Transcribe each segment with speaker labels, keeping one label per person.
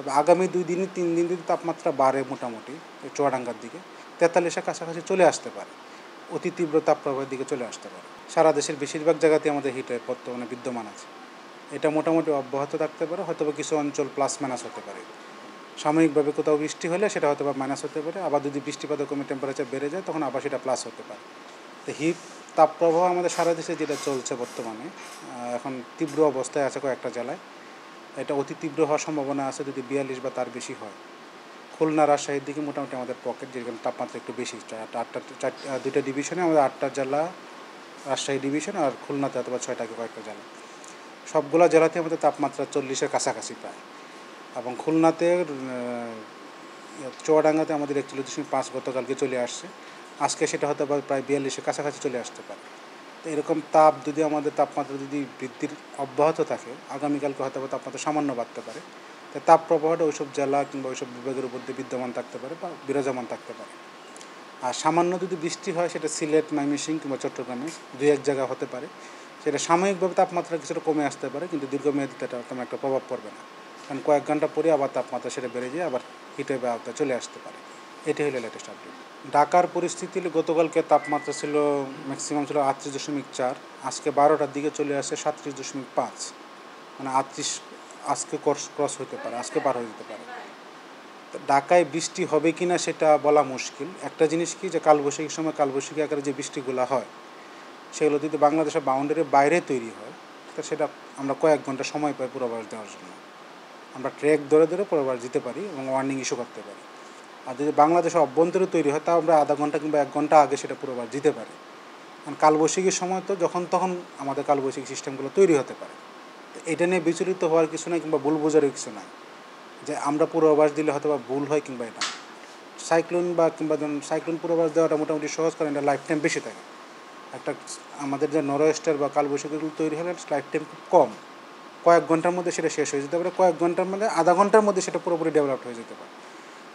Speaker 1: তবে আগামী 2 দিন 3 দিন যদি তাপমাত্রা বাড়ে মোটামুটি চুয়াডাঙ্গার দিকে 43-এর কাছাকাছি চলে আসতে পারে, অতি তীব্র তাপপ্রবাহের দিকে চলে আসতে পারে। সারা দেশের বেশিরভাগ জায়গাতেই আমাদের হিট ওয়েভ বর্তমানে বিদ্যমান আছে। এটা মোটামুটি অব্যাহত থাকতে পারে, হয়তোবা কিছু অঞ্চল প্লাস মাইনাস হতে পারে। সাময়িকভাবে কোথাও বৃষ্টি হলে সেটা হয়তো বা মাইনাস হতে পারে, আবার যদি বৃষ্টিপাতের কমে টেম্পারেচার বেড়ে যায় তখন আবার সেটা প্লাস হতে পারে। তো তাপপ্রবাহ আমাদের সারা দেশে যেটা চলছে বর্তমানে, এখন তীব্র অবস্থায় আছে কয়েকটা জেলায়। এটা অতি তীব্র হওয়ার সম্ভাবনা আছে যদি 42 বা তার বেশি হয়। খুলনা রাজশাহীর দিকে মোটামুটি আমাদের পকেট, যেখানে তাপমাত্রা একটু বেশি, দুইটা ডিভিশনে আমাদের 8টা জেলা, রাজশাহী ডিভিশন আর খুলনাতে অথবা 6টা কয়েকটা জেলা, সবগুলো জেলাতে আমাদের তাপমাত্রা 40-এর কাছাকাছি প্রায়। এবং খুলনাতে চুয়াডাঙ্গাতে আমাদের 41.5 গতকালকে চলে আসছে, আজকে সেটা হয়তো প্রায় 42-এর কাছাকাছি চলে আসতে পারে। তো এরকম যদি আমাদের তাপমাত্রা যদি বৃদ্ধির অব্যাহত থাকে, আগামীকালকে হয়তো তাপমাত্রা সামান্য বাড়তে পারে। তো তাপপ্রবাহটা ওইসব জেলা কিংবা ওইসব বিভাগের উপর দিয়ে বিদ্যমান থাকতে পারে বা বিরাজমান থাকতে পারে। আর সামান্য যদি বৃষ্টি হয় সেটা সিলেট, ময়মনসিংহ কিংবা চট্টগ্রামে 2-1 জায়গা হতে পারে, সেটা সাময়িকভাবে তাপমাত্রা কিছুটা কমে আসতে পারে, কিন্তু দীর্ঘমেয়াদীতে এটা তেমন একটা প্রভাব পড়বে না, কারণ কয়েক ঘন্টা পরে আবার তাপমাত্রা সেটা বেড়ে যায়, আবার হিটে বা আওতায় চলে আসতে পারে। এটাই হলো লেটেস্ট আপডেট। ঢাকার পরিস্থিতি গতকালকে তাপমাত্রা ছিল ম্যাক্সিমাম ছিল 38.4, আজকে 12টার দিকে চলে আসে 37.5, মানে 38 আজকে ক্রস হতে পারে, আজকে পার হয়ে যেতে পারে। ঢাকায় বৃষ্টি হবে কি না সেটা বলা মুশকিল। একটা জিনিস কি, যে কালবৈশাখীর সময় কালবৈশাখী আকারে যে বৃষ্টিগুলো হয় সেগুলো যদি বাংলাদেশের বাউন্ডারির বাইরে তৈরি হয়, তো সেটা আমরা কয়েক ঘন্টা সময় পাই পূর্বাভাস দেওয়ার জন্য। আমরা ট্র্যাক ধরে ধরে পূর্বাভাস দিতে পারি এবং ওয়ার্নিং ইস্যু করতে পারি। আর যদি বাংলাদেশের অভ্যন্তরে তৈরি হয় তাও আমরা আধা ঘন্টা কিংবা 1 ঘন্টা আগে সেটা পূর্বাভাস দিতে পারি। কারণ কালবৈশাখীর সময় তো যখন তখন আমাদের কালবৈশাখী সিস্টেমগুলো তৈরি হতে পারে। তো এটা নিয়ে বিচলিত হওয়ার কিছু নাই কিংবা ভুল বোঝারও কিছু নাই যে আমরা পূর্বাভাস দিলে হয়তো বা ভুল হয় কিংবা এটা। সাইক্লোন পূর্বাভাস দেওয়াটা মোটামুটি সহজ, কারণ এটা লাইফ টাইম বেশি থাকে। একটা আমাদের যে নরওয়েস্টার বা কালবৈশাখীগুলো তৈরি হলে লাইফ টাইম খুব কম, কয়েক ঘন্টার মধ্যে সেটা শেষ হয়ে যেতে পারে, কয়েক ঘন্টার মধ্যে আধা ঘন্টার মধ্যে সেটা পুরোপুরি ডেভেলপ হয়ে যেতে পারে।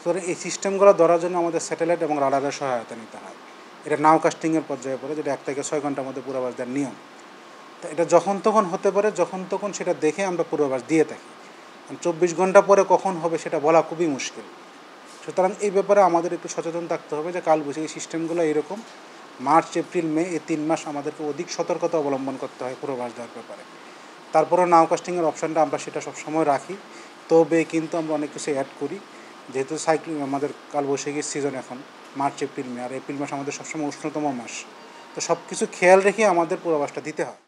Speaker 1: সুতরাং এই সিস্টেমগুলো ধরার জন্য আমাদের স্যাটেলাইট এবং রাডারের সহায়তা নিতে হয়। এটা নাও কাস্টিংয়ের পর্যায়ে পড়ে, যেটা 1 থেকে 6 ঘন্টার মধ্যে পূর্বাভাস দেওয়ার নিয়ম। তো এটা যখন তখন হতে পারে, যখন তখন সেটা দেখে আমরা পূর্বাভাস দিয়ে থাকি। 24 ঘন্টা পরে কখন হবে সেটা বলা খুবই মুশকিল। সুতরাং এই ব্যাপারে আমাদের একটু সচেতন থাকতে হবে যে কালবৈশাখী সিস্টেমগুলো এরকম। মার্চ, এপ্রিল, মে এই 3 মাস আমাদেরকে অধিক সতর্কতা অবলম্বন করতে হয় পূর্বাভাস দেওয়ার ব্যাপারে। তারপরেও নাও কাস্টিংয়ের অপশানটা আমরা সেটা সবসময় রাখি, তবে কিন্তু আমরা অনেক কিছু অ্যাড করি, যেহেতু আমাদের কালবৈশাখীর সিজন এখন মার্চ, এপ্রিল, মে, আর এপ্রিল মাস আমাদের সবসময় উষ্ণতম মাস। তো সব কিছু খেয়াল রেখে আমাদের পূর্বাভাসটা দিতে হয়।